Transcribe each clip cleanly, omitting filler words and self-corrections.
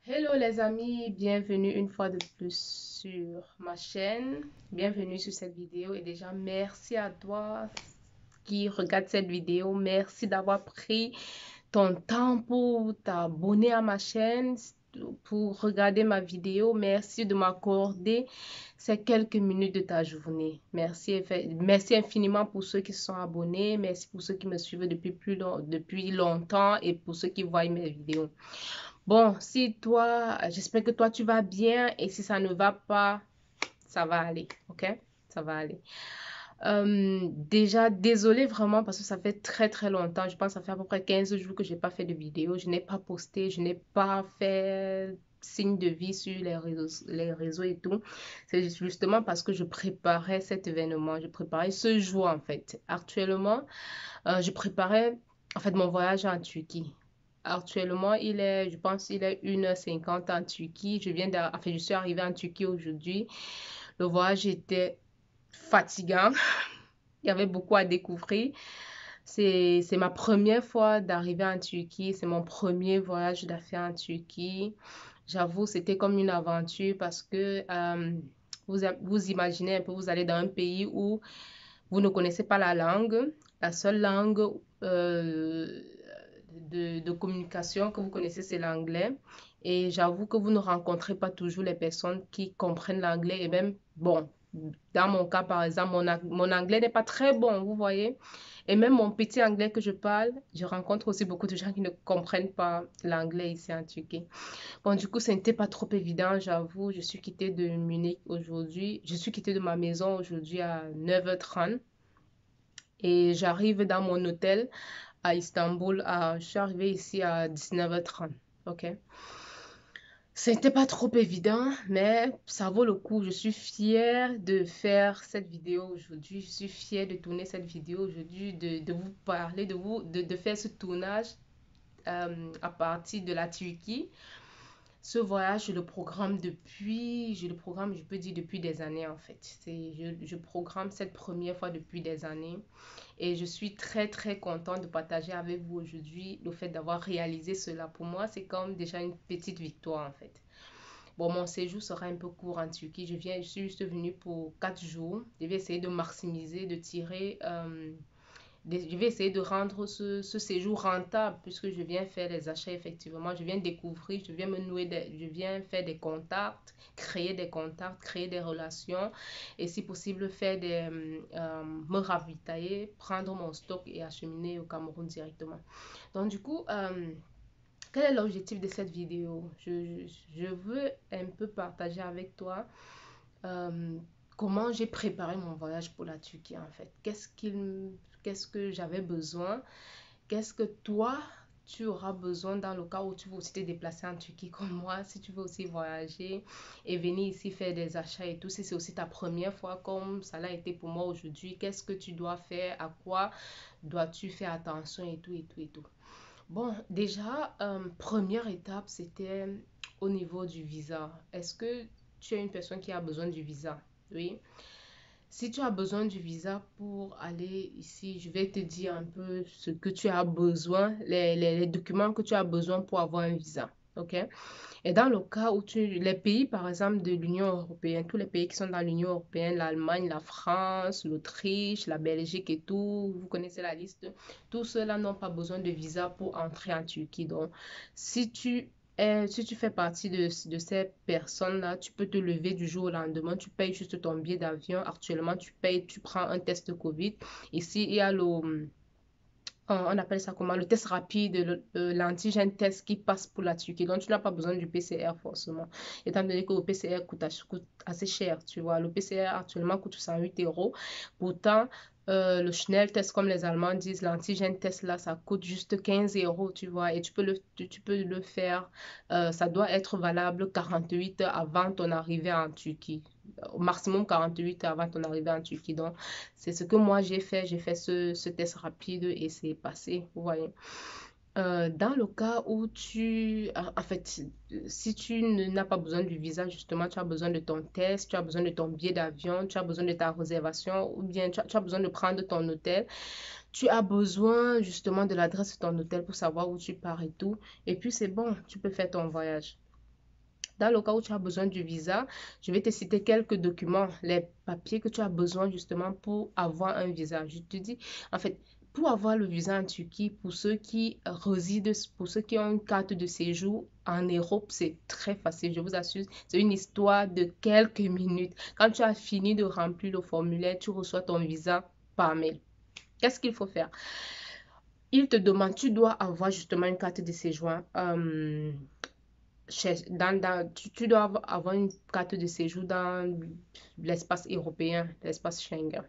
Hello les amis, bienvenue une fois de plus sur ma chaîne. Bienvenue sur cette vidéo et déjà merci à toi qui regarde cette vidéo. Merci d'avoir pris ton temps pour t'abonner à ma chaîne, pour regarder ma vidéo. Merci de m'accorder ces quelques minutes de ta journée. Merci infiniment pour ceux qui se sont abonnés. Merci pour ceux qui me suivent depuis longtemps et pour ceux qui voient mes vidéos. Bon, si toi, j'espère que toi tu vas bien et si ça ne va pas, ça va aller, ok? Ça va aller. Déjà, désolé vraiment parce que ça fait très très longtemps. Je pense que ça fait à peu près 15 jours que j'ai pas fait de vidéo. Je n'ai pas posté, je n'ai pas fait signe de vie sur les réseaux et tout. C'est justement parce que je préparais cet événement. Je préparais ce jour en fait. Actuellement, je préparais en fait mon voyage en Turquie. Actuellement, je pense, il est 1h50 en Turquie. Enfin, je suis arrivée en Turquie aujourd'hui. Le voyage était fatigant. Il y avait beaucoup à découvrir. C'est ma première fois d'arriver en Turquie. C'est mon premier voyage d'affaires en Turquie. J'avoue, c'était comme une aventure parce que vous imaginez un peu, vous allez dans un pays où vous ne connaissez pas la langue. La seule langue euh, de communication que vous connaissez, c'est l'anglais. Et j'avoue que vous ne rencontrez pas toujours les personnes qui comprennent l'anglais. Et même, bon, dans mon cas, par exemple, mon anglais n'est pas très bon, vous voyez. Et même mon petit anglais que je parle, je rencontre aussi beaucoup de gens qui ne comprennent pas l'anglais ici en Turquie. Bon, du coup, ce n'était pas trop évident, j'avoue. Je suis quittée de Munich aujourd'hui. Je suis quittée de ma maison aujourd'hui à 9h30. Et j'arrive dans mon hôtel à Istanbul. Je suis arrivée ici à 19h30. OK? C'était pas trop évident, mais ça vaut le coup. Je suis fière de faire cette vidéo aujourd'hui. Je suis fière de tourner cette vidéo aujourd'hui, de vous parler, de faire ce tournage à partir de la Turquie. Ce voyage, je le programme, je peux dire depuis des années en fait. Je programme cette première fois depuis des années et je suis très très contente de partager avec vous aujourd'hui le fait d'avoir réalisé cela. Pour moi, c'est comme déjà une petite victoire en fait. Bon, mon séjour sera un peu court en Turquie. Je suis juste venue pour 4 jours. Je vais essayer de maximiser, de tirer je vais essayer de rendre ce séjour rentable puisque je viens faire les achats effectivement. Je viens découvrir, je viens faire des contacts, créer des relations et si possible me ravitailler, prendre mon stock et acheminer au Cameroun directement. Donc du coup, quel est l'objectif de cette vidéo? Je veux un peu partager avec toi euh, comment j'ai préparé mon voyage pour la Turquie en fait. Qu'est-ce que j'avais besoin? Qu'est-ce que toi, tu auras besoin dans le cas où tu veux aussi te déplacer en Turquie comme moi, si tu veux aussi voyager et venir ici faire des achats et tout, si c'est aussi ta première fois comme ça l'a été pour moi aujourd'hui, qu'est-ce que tu dois faire, à quoi dois-tu faire attention et tout et tout et tout. Bon, déjà, première étape, c'était au niveau du visa. Est-ce que tu es une personne qui a besoin du visa? Oui. Si tu as besoin du visa pour aller ici, je vais te dire un peu ce que tu as besoin, les documents que tu as besoin pour avoir un visa. OK? Et dans le cas où les pays, par exemple, de l'Union européenne, tous les pays qui sont dans l'Union européenne, l'Allemagne, la France, l'Autriche, la Belgique et tout, vous connaissez la liste, tous ceux-là n'ont pas besoin de visa pour entrer en Turquie. Donc, si tu fais partie de ces personnes-là, tu peux te lever du jour au lendemain, tu payes juste ton billet d'avion. Actuellement, tu prends un test Covid. Ici, il y a on appelle ça comment? Le test rapide, l'antigène test qui passe pour la Turquie. Donc, tu n'as pas besoin du PCR forcément. Étant donné que le PCR coûte assez cher, tu vois. Le PCR actuellement coûte 108 euros. Pourtant, le Schnell test, comme les Allemands disent, l'antigène test là, ça coûte juste 15 euros, tu vois. Et tu peux le faire. Ça doit être valable 48 heures avant ton arrivée en Turquie. Au maximum 48 heures avant ton arrivée en Turquie. Donc, c'est ce que moi j'ai fait. J'ai fait ce test rapide et c'est passé. Vous voyez. Dans le cas où en fait, si tu n'as pas besoin du visa, justement, tu as besoin de ton test, tu as besoin de ton billet d'avion, tu as besoin de ta réservation ou bien tu as besoin de prendre ton hôtel, tu as besoin justement de l'adresse de ton hôtel pour savoir où tu pars et tout. Et puis c'est bon, tu peux faire ton voyage. Dans le cas où tu as besoin du visa, je vais te citer quelques documents, les papiers que tu as besoin justement pour avoir un visa. Je te dis, en fait, pour avoir le visa en Turquie, pour ceux qui résident, pour ceux qui ont une carte de séjour en Europe, c'est très facile, je vous assure. C'est une histoire de quelques minutes. Quand tu as fini de remplir le formulaire, tu reçois ton visa par mail. Qu'est-ce qu'il faut faire? Il te demande, tu dois avoir justement une carte de séjour. Tu dois avoir une carte de séjour dans l'espace européen, l'espace Schengen.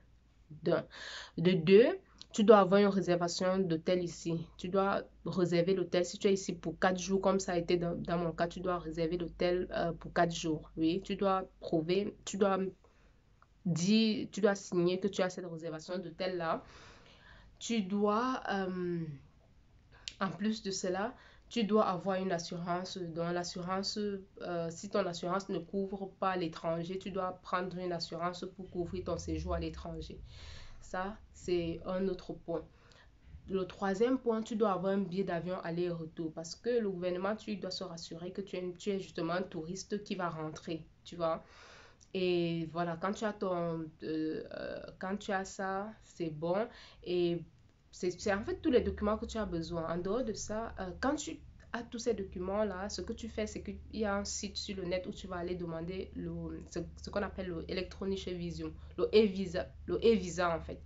De deux, tu dois avoir une réservation d'hôtel ici. Tu dois réserver l'hôtel. Si tu es ici pour 4 jours, comme ça a été dans mon cas, tu dois réserver l'hôtel pour 4 jours. Oui, tu dois prouver, tu dois signer que tu as cette réservation d'hôtel-là. Tu dois, en plus de cela, tu dois avoir une assurance. Dans l'assurance, si ton assurance ne couvre pas l'étranger, tu dois prendre une assurance pour couvrir ton séjour à l'étranger. Ça, c'est un autre point. Le troisième point, tu dois avoir un billet d'avion aller-retour parce que le gouvernement, tu dois se rassurer que tu es justement un touriste qui va rentrer, tu vois. Et voilà, quand tu as ça, c'est bon. Et c'est en fait tous les documents que tu as besoin. En dehors de ça, quand tu as tous ces documents-là, ce que tu fais, c'est qu'il y a un site sur le net où tu vas aller demander ce qu'on appelle le Electronic Visum, le e-visa en fait.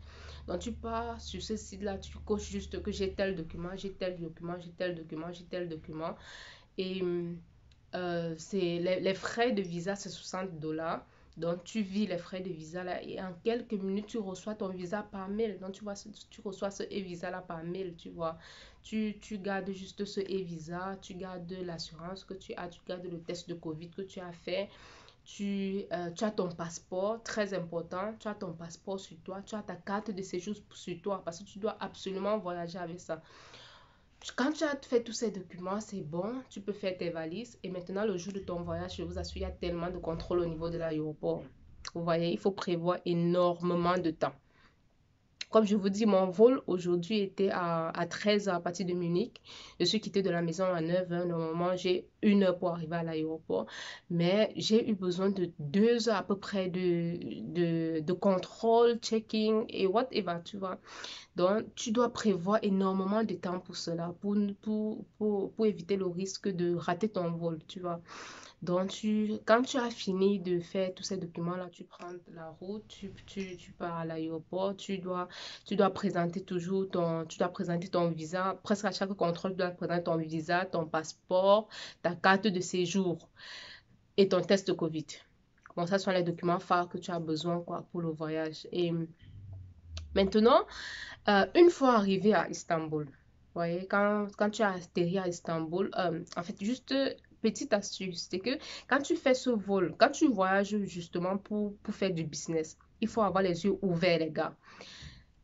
Donc tu pars sur ce site-là, tu coches juste que j'ai tel document, j'ai tel document, j'ai tel document, j'ai tel document. Et les frais de visa, c'est 60 $. Donc, tu vis les frais de visa là et en quelques minutes, tu reçois ton visa par mail. Donc, tu reçois ce e-visa là par mail, tu vois. Tu gardes juste ce e-visa, tu gardes l'assurance que tu as, tu gardes le test de Covid que tu as fait. Tu as ton passeport, très important. Tu as ton passeport sur toi, tu as ta carte de séjour sur toi parce que tu dois absolument voyager avec ça. Quand tu as fait tous ces documents, c'est bon, tu peux faire tes valises. Et maintenant, le jour de ton voyage, je vous assure, il y a tellement de contrôle au niveau de l'aéroport. Vous voyez, il faut prévoir énormément de temps. Comme je vous dis, mon vol aujourd'hui était à 13 h à partir de Munich. Je suis quittée de la maison à 9 h. Normalement, j'ai 1 heure pour arriver à l'aéroport. Mais j'ai eu besoin de 2 heures à peu près de contrôle, checking et whatever, tu vois. Donc, tu dois prévoir énormément de temps pour cela, pour éviter le risque de rater ton vol, tu vois. Donc, quand tu as fini de faire tous ces documents-là, tu prends la route, tu pars à l'aéroport, tu dois présenter tu dois présenter ton visa. Presque à chaque contrôle, tu dois présenter ton visa, ton passeport, ta carte de séjour et ton test Covid. Bon, ça sont les documents phares que tu as besoin, quoi, pour le voyage. Et maintenant, une fois arrivé à Istanbul, vous voyez, quand tu as atterri à Istanbul, en fait, juste petite astuce, c'est que quand tu fais ce vol, quand tu voyages justement pour faire du business, il faut avoir les yeux ouverts, les gars.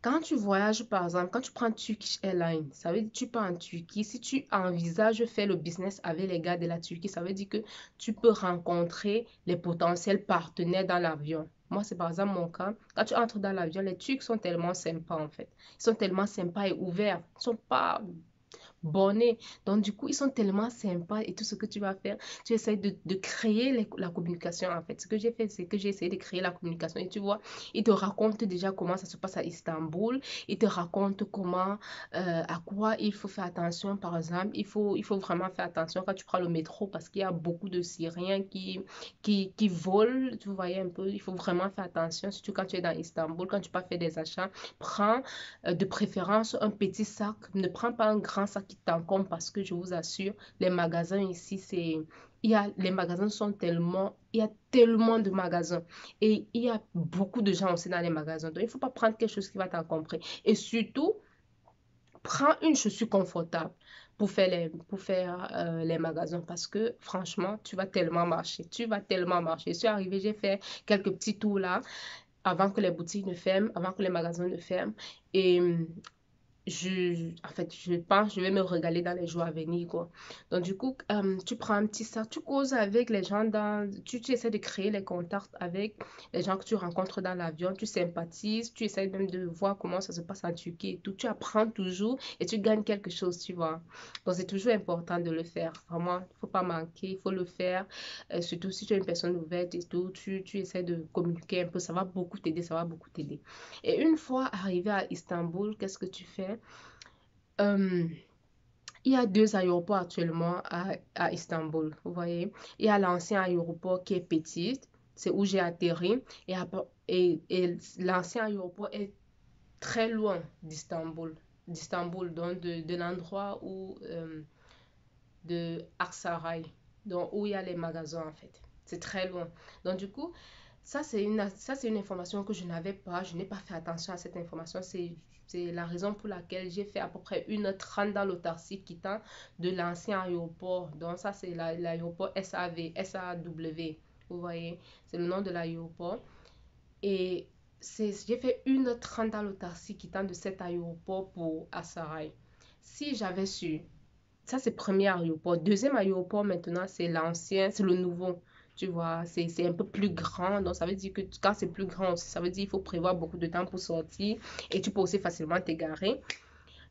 Quand tu voyages, par exemple, quand tu prends Turkish Airlines, ça veut dire que tu pars en Turquie. Si tu envisages faire le business avec les gars de la Turquie, ça veut dire que tu peux rencontrer les potentiels partenaires dans l'avion. Moi, c'est par exemple mon cas. Quand tu entres dans l'avion, les Turcs sont tellement sympas, en fait. Ils sont tellement sympas et ouverts. Ils ne sont pas bornés. Donc, du coup, ils sont tellement sympas et tout ce que tu vas faire, tu essaies de créer la communication, en fait. Ce que j'ai fait, c'est que j'ai essayé de créer la communication et tu vois, ils te racontent déjà comment ça se passe à Istanbul. Ils te racontent à quoi il faut faire attention, par exemple. Il faut vraiment faire attention quand tu prends le métro parce qu'il y a beaucoup de Syriens qui volent. Tu voyais un peu, il faut vraiment faire attention, surtout quand tu es dans Istanbul, quand tu pas faire des achats. Prends de préférence un petit sac. Ne prends pas un grand sac qui t'encombre parce que je vous assure, les magasins ici, les magasins sont il y a tellement de magasins et il y a beaucoup de gens aussi dans les magasins. Donc, il ne faut pas prendre quelque chose qui va t'encombrer. Et surtout, prends une chaussure confortable pour faire les magasins parce que franchement, tu vas tellement marcher. Tu vas tellement marcher. Je suis arrivée, j'ai fait quelques petits tours là avant que les boutiques ne ferment, avant que les magasins ne ferment. Et en fait, je pense que je vais me régaler dans les jours à venir, quoi. Donc, du coup, tu prends un petit sac, tu causes avec les gens tu essaies de créer les contacts avec les gens que tu rencontres dans l'avion, tu sympathises, tu essaies même de voir comment ça se passe en Turquie et tout. Tu apprends toujours et tu gagnes quelque chose, tu vois. Donc, c'est toujours important de le faire. Vraiment, il faut pas manquer, il faut le faire. Surtout si tu es une personne ouverte et tout, tu essaies de communiquer un peu, ça va beaucoup t'aider, ça va beaucoup t'aider. Et une fois arrivé à Istanbul, qu'est-ce que tu fais? Euh, il y a deux aéroports actuellement à Istanbul, vous voyez. Il y a l'ancien aéroport qui est petit, c'est où j'ai atterri. Et l'ancien aéroport est très loin d'Istanbul, donc de l'endroit de Aksaray, donc où il y a les magasins en fait. C'est très loin. Donc du coup, ça c'est une information que je n'avais pas, je n'ai pas fait attention à cette information. C'est la raison pour laquelle j'ai fait à peu près 1h30 dans l'autarcie quittant de l'ancien aéroport. Donc ça c'est l'aéroport SAW. Vous voyez, c'est le nom de l'aéroport. Et j'ai fait 1h30 dans l'autarcie quittant de cet aéroport pour Aksaray. Si j'avais su ça, c'est le premier aéroport. Deuxième aéroport, maintenant, c'est l'ancien, c'est le nouveau. Tu vois, c'est un peu plus grand. Donc, ça veut dire que quand c'est plus grand aussi, ça veut dire qu'il faut prévoir beaucoup de temps pour sortir et tu peux aussi facilement t'égarer.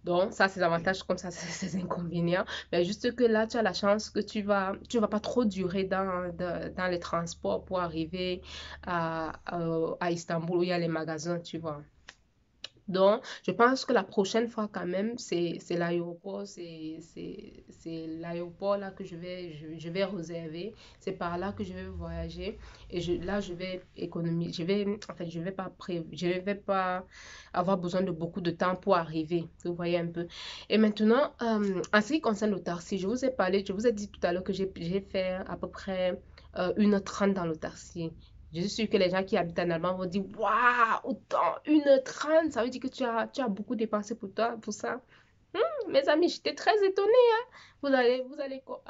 Donc, ça, c'est l'avantage comme ça, c'est ses inconvénients. Mais juste que là, tu as la chance que tu vas pas trop durer dans les transports pour arriver à Istanbul où il y a les magasins, tu vois. Donc, je pense que la prochaine fois, quand même, c'est l'aéroport, c'est l'aéroport là que je vais réserver. C'est par là que je vais voyager. Et là, je vais économiser. En fait, je vais pas avoir besoin de beaucoup de temps pour arriver. Vous voyez un peu. Et maintenant, en ce qui concerne l'autarcie, je vous ai dit tout à l'heure que j'ai fait à peu près 1h30 dans l'autarcie. Je suis sûre que les gens qui habitent en Allemagne vont dire, waouh, autant, 1h30, ça veut dire que tu as beaucoup dépensé pour toi, pour ça. Mes amis, j'étais très étonnée, hein. En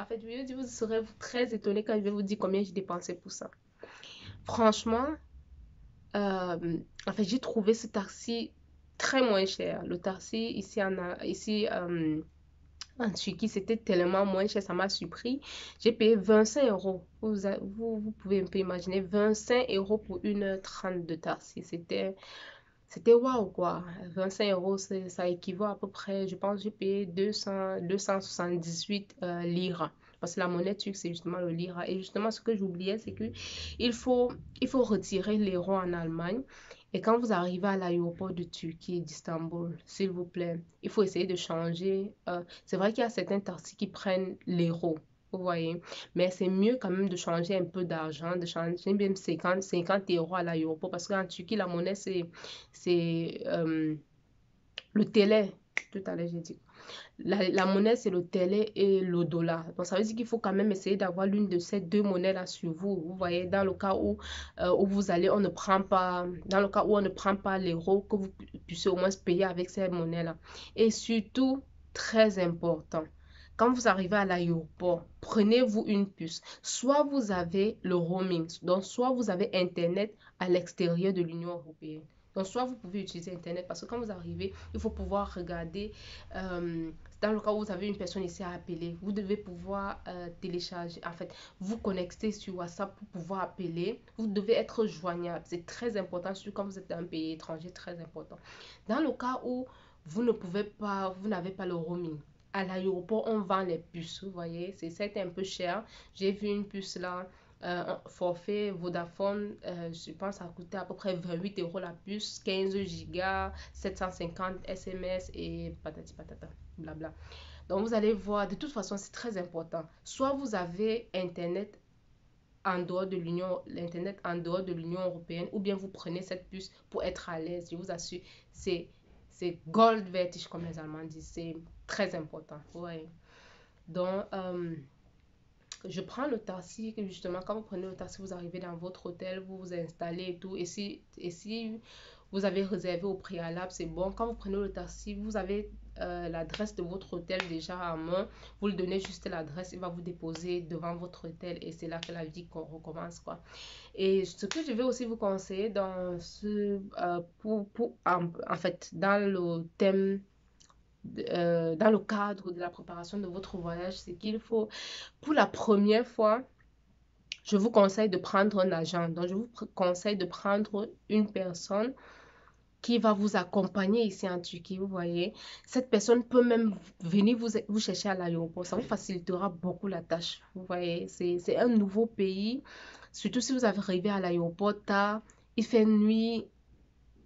fait, je vais dire, vous serez très étonnés quand je vais vous dire combien j'ai dépensé pour ça. Franchement, en fait, j'ai trouvé ce taxi très moins cher. Le taxi en Turquie, c'était tellement moins cher, ça m'a surpris. J'ai payé 25 euros. Vous pouvez un peu imaginer 25 euros pour 1h30 de taxi. C'était waouh quoi. 25 euros, ça équivaut à peu près, je pense, j'ai payé 278 lira. Parce que la monnaie turque, c'est justement le lira. Et justement, ce que j'oubliais, c'est que il faut, il faut retirer l'euro en Allemagne. Et quand vous arrivez à l'aéroport de Turquie, d'Istanbul, s'il vous plaît, il faut essayer de changer. C'est vrai qu'il y a certains taxis qui prennent l'euro, vous voyez. Mais c'est mieux quand même de changer un peu d'argent, de changer même 50 euros à l'aéroport. Parce qu'en Turquie, la monnaie, c'est le télé. Tout à l'heure, j'ai dit. La monnaie, c'est le télé et le dollar. Donc, ça veut dire qu'il faut quand même essayer d'avoir l'une de ces deux monnaies-là sur vous. Vous voyez, dans le cas où vous allez, on ne prend pas, dans le cas où on ne prend pas l'euro, que vous puissiez au moins payer avec ces monnaies-là. Et surtout, très important, quand vous arrivez à l'aéroport, prenez-vous une puce. Soit vous avez le roaming, donc soit vous avez Internet à l'extérieur de l'Union européenne. Donc, soit vous pouvez utiliser Internet parce que quand vous arrivez, il faut pouvoir regarder. euh, Dans le cas où vous avez une personne ici à appeler, vous devez pouvoir télécharger, en fait, vous connecter sur WhatsApp pour pouvoir appeler. Vous devez être joignable. C'est très important, surtout quand vous êtes dans un pays étranger, très important. Dans le cas où vous ne pouvez pas, vous n'avez pas le roaming, à l'aéroport, on vend les puces, vous voyez, c'est un peu cher. J'ai vu une puce là, un forfait Vodafone, je pense, ça a coûté à peu près 28 euros la puce, 15 gigas, 750 SMS et patati patata, blabla. Donc, vous allez voir, de toute façon, c'est très important. Soit vous avez l'Internet en dehors de l'Union européenne, ou bien vous prenez cette puce pour être à l'aise. Je vous assure, c'est, c'est Gold Vertige, comme les Allemands disent. C'est très important. Ouais. Donc, je prends le taxi, que justement, quand vous prenez le taxi, vous arrivez dans votre hôtel, vous vous installez et tout. Et si vous avez réservé au préalable, c'est bon. Quand vous prenez le taxi, vous avez l'adresse de votre hôtel déjà en main. Vous lui donnez juste l'adresse, il va vous déposer devant votre hôtel et c'est là que la vie recommence, quoi. Et ce que je vais aussi vous conseiller dans en fait, dans le thème dans le cadre de la préparation de votre voyage, c'est qu'il faut, pour la première fois, je vous conseille de prendre un agent. Donc, je vous conseille de prendre une personne qui va vous accompagner ici en Turquie, vous voyez. Cette personne peut même venir vous chercher à l'aéroport. Ça vous facilitera beaucoup la tâche, vous voyez. C'est un nouveau pays. Surtout si vous arrivez à l'aéroport tard, il fait nuit,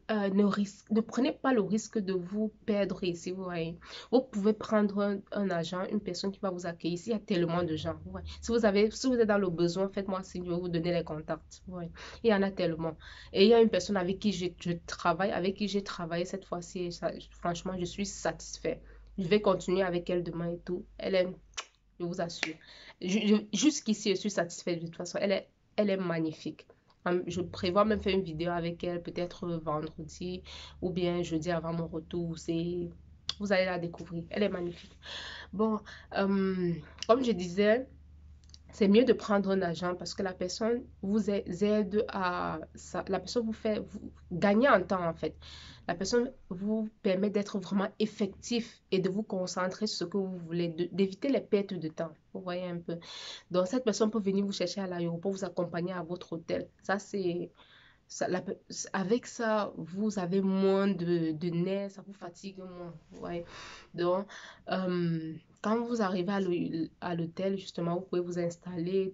ne prenez pas le risque de vous perdre ici, vous voyez. Vous pouvez prendre un agent, une personne qui va vous accueillir. Ici, il y a tellement de gens, vous voyez. Si vous êtes dans le besoin, faites-moi signe, je vais vous donner les contacts, vous voyez. Il y en a tellement. Et il y a une personne avec qui je travaille, avec qui j'ai travaillé cette fois-ci. Et franchement, je suis satisfaite. Je vais continuer avec elle demain et tout. Elle est, je vous assure. Jusqu'ici, je suis satisfaite de toute façon. Elle est magnifique. Je prévois même faire une vidéo avec elle, peut-être vendredi ou bien jeudi avant mon retour. Vous allez la découvrir. Elle est magnifique. Bon, comme je disais, c'est mieux de prendre un agent parce que la personne vous aide la personne vous fait gagner en temps en fait. La personne vous permet d'être vraiment effectif et de vous concentrer sur ce que vous voulez, d'éviter les pertes de temps. Vous voyez un peu. Donc, cette personne peut venir vous chercher à l'aéroport, vous accompagner à votre hôtel. Ça, la avec ça, vous avez moins de nerfs, ça vous fatigue moins. Ouais. Donc, quand vous arrivez à l'hôtel, justement, vous pouvez vous installer,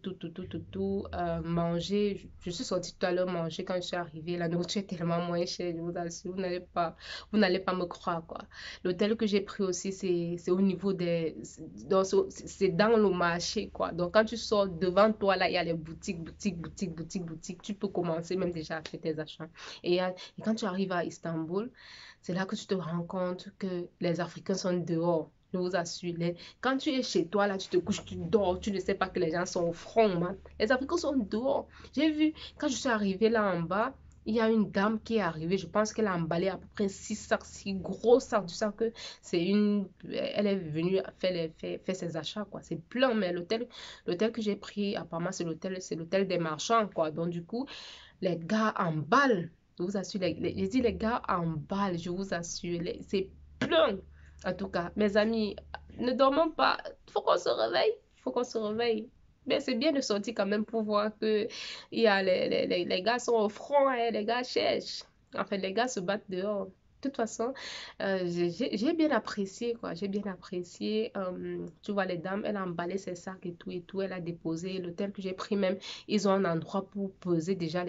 manger. Je suis sortie tout à l'heure manger quand je suis arrivée. La nourriture est tellement moins chère, je vous assure, vous n'allez pas me croire, quoi. L'hôtel que j'ai pris aussi, c'est au niveau donc, c'est dans le marché, quoi. Donc, quand tu sors devant toi, là, il y a les boutiques. Tu peux commencer même déjà à faire tes achats. Et quand tu arrives à Istanbul, c'est là que tu te rends compte que les Africains sont dehors. Je vous assure. Quand tu es chez toi, là, tu te couches, tu dors, tu ne sais pas que les gens sont au front, man. Les Africains sont dehors. J'ai vu, quand je suis arrivée là en bas, il y a une dame qui est arrivée. Je pense qu'elle a emballé à peu près 6 sacs, 6 gros sacs. Tu sais que elle est venue faire ses achats, quoi. C'est plein, mais l'hôtel que j'ai pris, apparemment, c'est l'hôtel des marchands, quoi. Donc, du coup, les gars emballent. Je vous assure, j'ai dit les gars emballent, je vous assure. C'est plein. En tout cas, mes amis, ne dormons pas. Il faut qu'on se réveille. Il faut qu'on se réveille. Mais c'est bien de sortir quand même pour voir que il y a les gars sont au front, hein, les gars cherchent. Enfin, les gars se battent dehors. De toute façon, j'ai bien apprécié, quoi. J'ai bien apprécié. Tu vois, les dames, elle a emballé ses sacs et tout. Elle a déposé l'hôtel que j'ai pris même. Ils ont un endroit pour peser déjà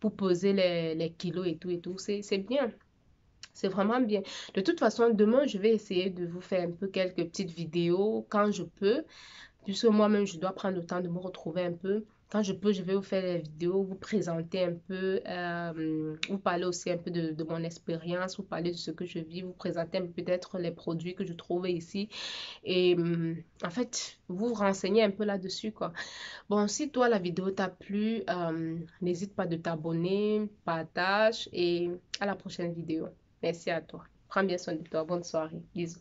pour peser les kilos et tout. C'est bien. C'est vraiment bien. De toute façon, demain, je vais essayer de vous faire un peu quelques petites vidéos quand je peux. Puisque moi-même, je dois prendre le temps de me retrouver un peu. Quand je peux, je vais vous faire des vidéos, vous présenter un peu, vous parler aussi un peu de mon expérience, vous parler de ce que je vis, vous présenter peut-être les produits que je trouve ici. Et en fait, vous renseigner un peu là-dessus, quoi. Bon, si toi, la vidéo t'a plu, n'hésite pas de t'abonner, partage et à la prochaine vidéo. Merci à toi. Prends bien soin de toi. Bonne soirée. Bisous.